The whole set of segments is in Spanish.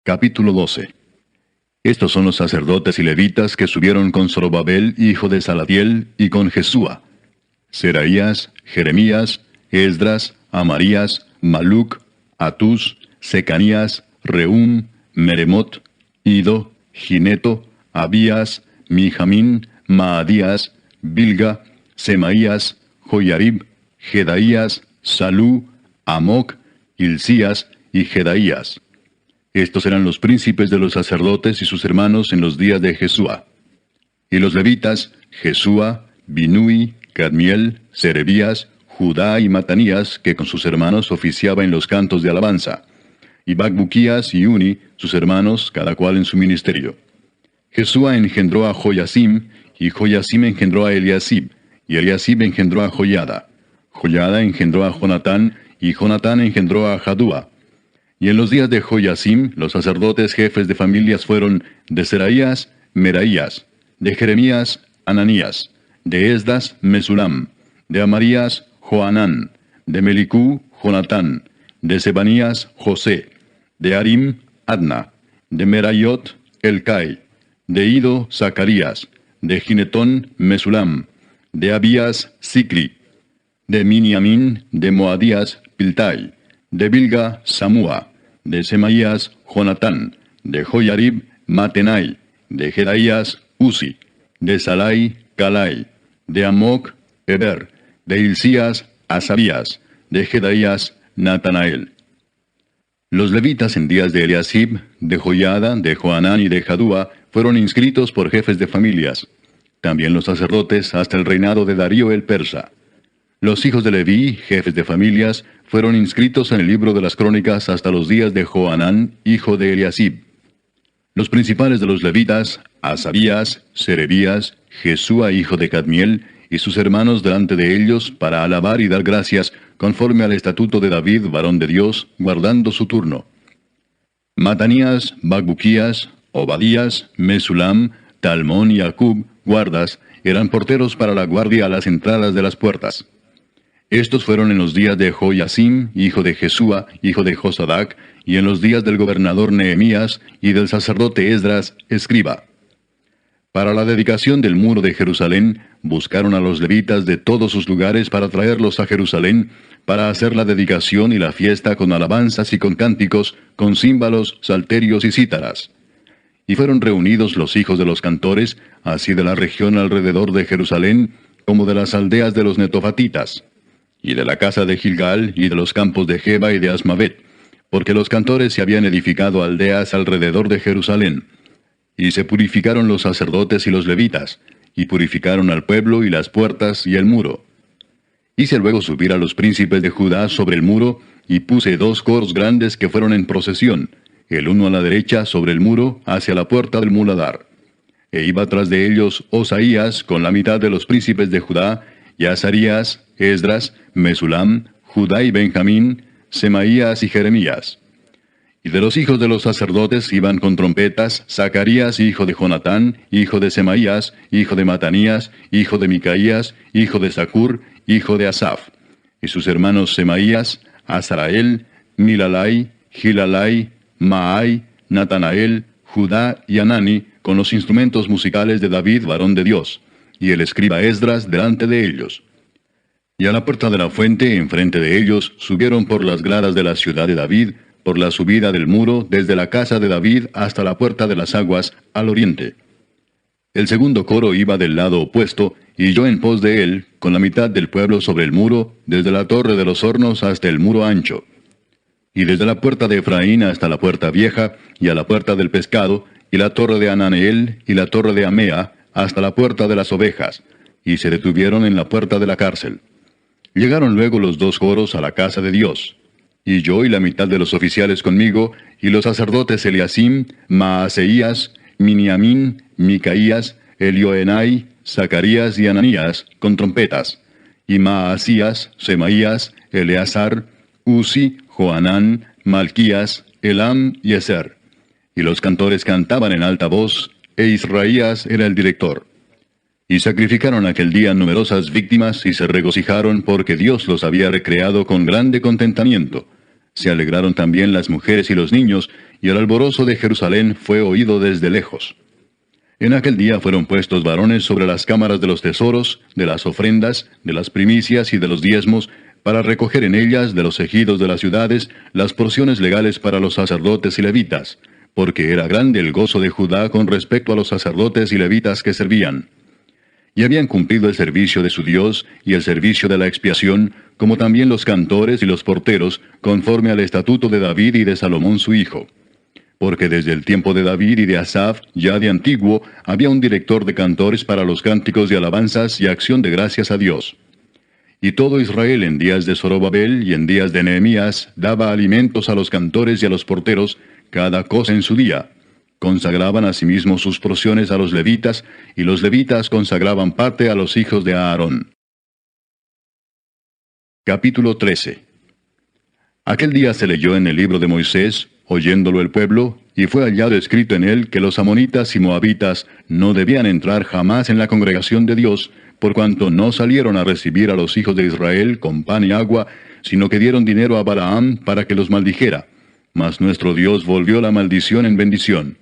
Capítulo 12. Estos son los sacerdotes y levitas que subieron con Zorobabel, hijo de Salatiel, y con Jesúa: Seraías, Jeremías, Esdras, Amarías, Maluc, Atús, Secanías, Reum, Meremot, Ido, Gineto, Abías, Mijamín, Maadías, Bilga, Semaías, Joyarib, Jedaías, Salú, Amoc, Hilcías y Jedaías. Estos eran los príncipes de los sacerdotes y sus hermanos en los días de Jesúa. Y los levitas: Jesúa, Binui, Cadmiel, Serebías, Judá y Matanías, que con sus hermanos oficiaba en los cantos de alabanza. Y Bacbuquías y Uni, sus hermanos, cada cual en su ministerio. Jesúa engendró a Joyasim, y Joyasim engendró a Eliasib, y Eliasib engendró a Joyada. Joyada engendró a Jonatán, y Jonatán engendró a Jadúa. Y en los días de Joyasim, los sacerdotes jefes de familias fueron: de Seraías, Meraías; de Jeremías, Ananías; de Esdras, Mesulam; de Amarías, Joanán; de Melicú, Jonatán; de Sebanías, José; de Arim, Adna; de Merayot, Elcai; de Ido, Zacarías; de Ginetón, Mesulam; de Abías, Sicri; de Miniamín, de Moadías, Piltai; de Bilga, Samúa; de Semaías, Jonatán; de Joyarib, Matenai; de Jedaías, Uzi; de Salai, Calai; de Amoc, Eber; de Hilcías, Asabías; de Jedaías, Natanael. Los levitas en días de Eliasib, de Joyada, de Joanán y de Jadúa fueron inscritos por jefes de familias. También los sacerdotes hasta el reinado de Darío el persa. Los hijos de Leví, jefes de familias, fueron inscritos en el libro de las crónicas hasta los días de Joanán, hijo de Eliasib. Los principales de los levitas: Asabías, Serebías, Jesúa hijo de Cadmiel, y sus hermanos delante de ellos, para alabar y dar gracias, conforme al estatuto de David, varón de Dios, guardando su turno. Matanías, Bacbuquías, Obadías, Mesulam, Talmón y Acub, guardas, eran porteros para la guardia a las entradas de las puertas. Estos fueron en los días de Joyasim, hijo de Jesúa, hijo de Josadac, y en los días del gobernador Nehemías y del sacerdote Esdras, escriba. Para la dedicación del muro de Jerusalén, buscaron a los levitas de todos sus lugares para traerlos a Jerusalén, para hacer la dedicación y la fiesta con alabanzas y con cánticos, con címbalos, salterios y cítaras. Y fueron reunidos los hijos de los cantores, así de la región alrededor de Jerusalén, como de las aldeas de los netofatitas, y de la casa de Gilgal, y de los campos de Geba y de Asmavet, porque los cantores se habían edificado aldeas alrededor de Jerusalén. Y se purificaron los sacerdotes y los levitas, y purificaron al pueblo y las puertas y el muro. Hice luego subir a los príncipes de Judá sobre el muro, y puse 2 coros grandes que fueron en procesión, el uno a la derecha sobre el muro, hacia la puerta del muladar. E iba tras de ellos Osaías con la mitad de los príncipes de Judá, y Azarías, Esdras, Mesulam, Judá y Benjamín, Semaías y Jeremías. Y de los hijos de los sacerdotes iban con trompetas Zacarías, hijo de Jonatán, hijo de Semaías, hijo de Matanías, hijo de Micaías, hijo de Zacur, hijo de Asaf. Y sus hermanos Semaías, Azarael, Milalai, Gilalai, Maai, Natanael, Judá y Anani, con los instrumentos musicales de David, varón de Dios, y el escriba Esdras delante de ellos. Y a la puerta de la fuente, enfrente de ellos, subieron por las gradas de la ciudad de David, por la subida del muro, desde la casa de David hasta la puerta de las aguas, al oriente. El segundo coro iba del lado opuesto, y yo en pos de él, con la mitad del pueblo sobre el muro, desde la torre de los hornos hasta el muro ancho. Y desde la puerta de Efraín hasta la puerta vieja, y a la puerta del pescado, y la torre de Ananeel, y la torre de Amea, hasta la puerta de las ovejas, y se detuvieron en la puerta de la cárcel. Llegaron luego los 2 coros a la casa de Dios. Y yo y la mitad de los oficiales conmigo, y los sacerdotes Eliasim, Maaseías, Miniamín, Micaías, Elioenai, Zacarías y Ananías, con trompetas, y Maasías, Semaías, Eleazar, Uzi, Joanán, Malquías, Elam y Ezer. Y los cantores cantaban en alta voz, e Israías era el director. Y sacrificaron aquel día numerosas víctimas, y se regocijaron porque Dios los había recreado con grande contentamiento. Se alegraron también las mujeres y los niños, y el alborozo de Jerusalén fue oído desde lejos. En aquel día fueron puestos varones sobre las cámaras de los tesoros, de las ofrendas, de las primicias y de los diezmos, para recoger en ellas de los ejidos de las ciudades las porciones legales para los sacerdotes y levitas, porque era grande el gozo de Judá con respecto a los sacerdotes y levitas que servían. Y habían cumplido el servicio de su Dios y el servicio de la expiación, como también los cantores y los porteros, conforme al estatuto de David y de Salomón su hijo. Porque desde el tiempo de David y de Asaf, ya de antiguo, había un director de cantores para los cánticos de alabanzas y acción de gracias a Dios. Y todo Israel en días de Zorobabel y en días de Nehemías daba alimentos a los cantores y a los porteros, cada cosa en su día. Consagraban asimismo sus porciones a los levitas, y los levitas consagraban parte a los hijos de Aarón. Capítulo 13. Aquel día se leyó en el libro de Moisés, oyéndolo el pueblo, y fue hallado escrito en él que los amonitas y moabitas no debían entrar jamás en la congregación de Dios, por cuanto no salieron a recibir a los hijos de Israel con pan y agua, sino que dieron dinero a Balaam para que los maldijera. Mas nuestro Dios volvió la maldición en bendición.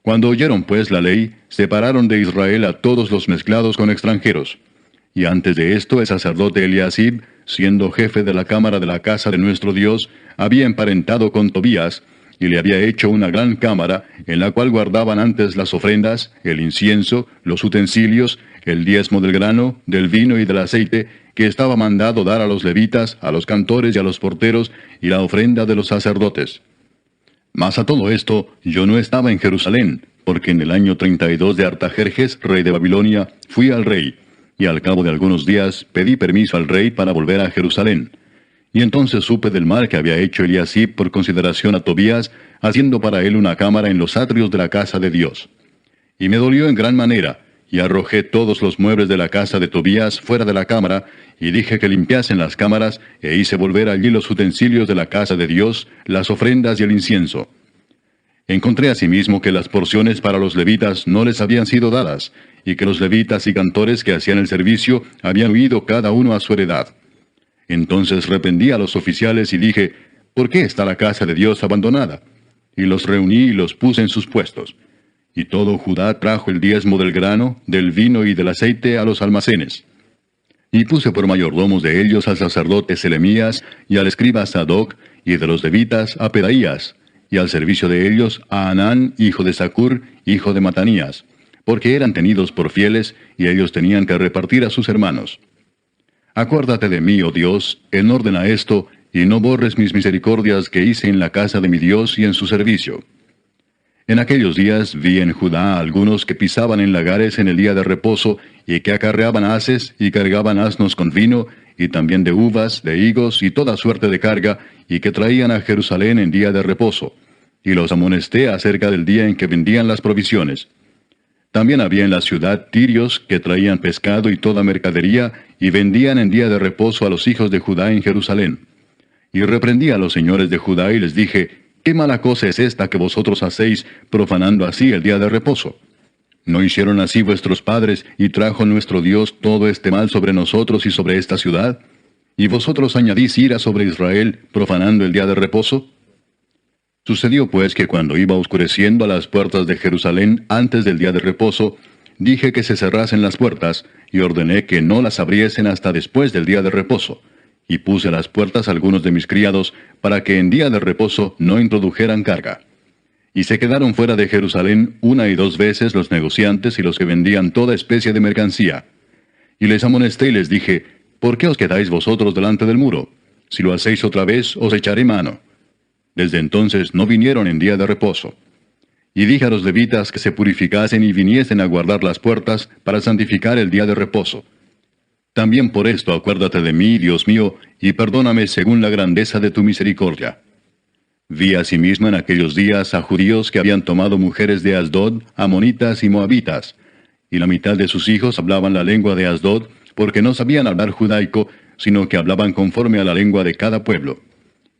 Cuando oyeron pues la ley, separaron de Israel a todos los mezclados con extranjeros. Y antes de esto el sacerdote Eliasib, siendo jefe de la cámara de la casa de nuestro Dios, había emparentado con Tobías, y le había hecho una gran cámara, en la cual guardaban antes las ofrendas, el incienso, los utensilios, el diezmo del grano, del vino y del aceite, que estaba mandado dar a los levitas, a los cantores y a los porteros, y la ofrenda de los sacerdotes. Mas a todo esto, yo no estaba en Jerusalén, porque en el año 32 de Artajerjes, rey de Babilonia, fui al rey, y al cabo de algunos días pedí permiso al rey para volver a Jerusalén. Y entonces supe del mal que había hecho Eliasib por consideración a Tobías, haciendo para él una cámara en los atrios de la casa de Dios. Y me dolió en gran manera, y arrojé todos los muebles de la casa de Tobías fuera de la cámara, y dije que limpiasen las cámaras, e hice volver allí los utensilios de la casa de Dios, las ofrendas y el incienso. Encontré asimismo que las porciones para los levitas no les habían sido dadas, y que los levitas y cantores que hacían el servicio habían huido cada uno a su heredad. Entonces reprendí a los oficiales y dije, ¿por qué está la casa de Dios abandonada? Y los reuní y los puse en sus puestos. Y todo Judá trajo el diezmo del grano, del vino y del aceite a los almacenes. Y puse por mayordomos de ellos al sacerdote Selemías y al escriba Sadoc, y de los levitas a Pedaías, y al servicio de ellos a Anán, hijo de Zacur, hijo de Matanías, porque eran tenidos por fieles, y ellos tenían que repartir a sus hermanos. Acuérdate de mí, oh Dios, en orden a esto, y no borres mis misericordias que hice en la casa de mi Dios y en su servicio. En aquellos días vi en Judá a algunos que pisaban en lagares en el día de reposo, y que acarreaban haces y cargaban asnos con vino, y también de uvas, de higos y toda suerte de carga, y que traían a Jerusalén en día de reposo. Y los amonesté acerca del día en que vendían las provisiones. También había en la ciudad tirios que traían pescado y toda mercadería, y vendían en día de reposo a los hijos de Judá en Jerusalén. Y reprendí a los señores de Judá y les dije, ¿qué mala cosa es esta que vosotros hacéis, profanando así el día de reposo? ¿No hicieron así vuestros padres, y trajo nuestro Dios todo este mal sobre nosotros y sobre esta ciudad? ¿Y vosotros añadís ira sobre Israel, profanando el día de reposo? Sucedió pues que cuando iba oscureciendo a las puertas de Jerusalén antes del día de reposo, dije que se cerrasen las puertas, y ordené que no las abriesen hasta después del día de reposo. Y puse a las puertas a algunos de mis criados, para que en día de reposo no introdujeran carga. Y se quedaron fuera de Jerusalén 1 y 2 veces los negociantes y los que vendían toda especie de mercancía. Y les amonesté y les dije, ¿por qué os quedáis vosotros delante del muro? Si lo hacéis otra vez, os echaré mano. Desde entonces no vinieron en día de reposo. Y dije a los levitas que se purificasen y viniesen a guardar las puertas para santificar el día de reposo. También por esto acuérdate de mí, Dios mío, y perdóname según la grandeza de tu misericordia. Vi asimismo en aquellos días a judíos que habían tomado mujeres de Asdod, amonitas y moabitas, y la mitad de sus hijos hablaban la lengua de Asdod, porque no sabían hablar judaico, sino que hablaban conforme a la lengua de cada pueblo.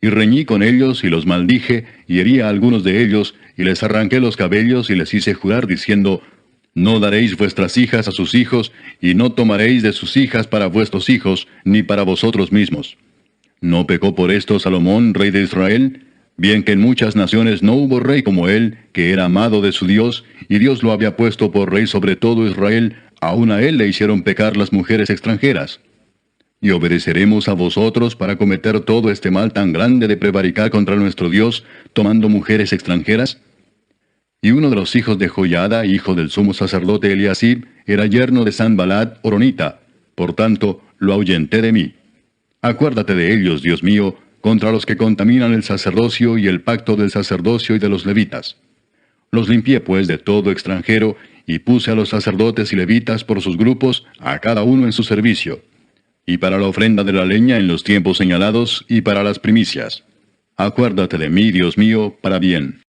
Y reñí con ellos y los maldije, y herí a algunos de ellos, y les arranqué los cabellos y les hice jurar diciendo, no daréis vuestras hijas a sus hijos, y no tomaréis de sus hijas para vuestros hijos, ni para vosotros mismos. ¿No pecó por esto Salomón, rey de Israel? Bien que en muchas naciones no hubo rey como él, que era amado de su Dios, y Dios lo había puesto por rey sobre todo Israel, aun a él le hicieron pecar las mujeres extranjeras. Y obedeceremos a vosotros para cometer todo este mal tan grande de prevaricar contra nuestro Dios, tomando mujeres extranjeras. Y uno de los hijos de Joiada, hijo del sumo sacerdote Eliasib, era yerno de Sanballat Horonita. Por tanto, lo ahuyenté de mí. Acuérdate de ellos, Dios mío, contra los que contaminan el sacerdocio y el pacto del sacerdocio y de los levitas. Los limpié pues de todo extranjero, y puse a los sacerdotes y levitas por sus grupos, a cada uno en su servicio, y para la ofrenda de la leña en los tiempos señalados, y para las primicias. Acuérdate de mí, Dios mío, para bien.